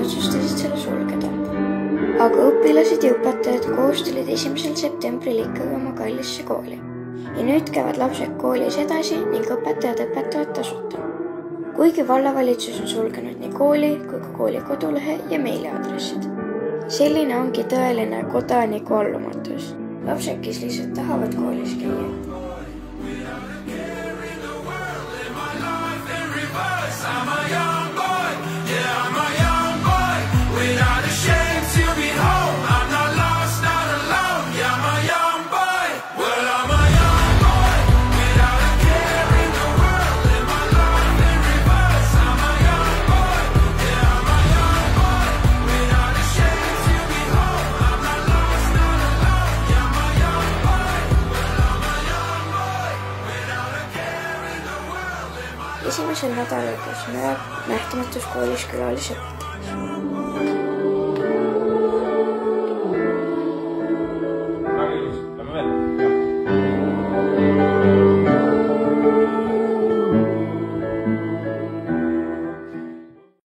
otsustasid selle sulgeda. Aga õpilased ja õpetajad koos tulid 1. septembril ikkagi oma kallisse kooli. Ja nüüd käivad lapsed koolis edasi ning õpetajad õpetavad tasuta. Kuigi vallavalitsus on sulgenud nii kooli kui ka kooli kodulehe ja meiliaadressid. Selline ongi tõeline kodaniku allumatus. Lapsed, kes lihtsalt tahavad koolis käia. Esimesel nädalal käis Noa nähtamatus koolis külalisõpetajas.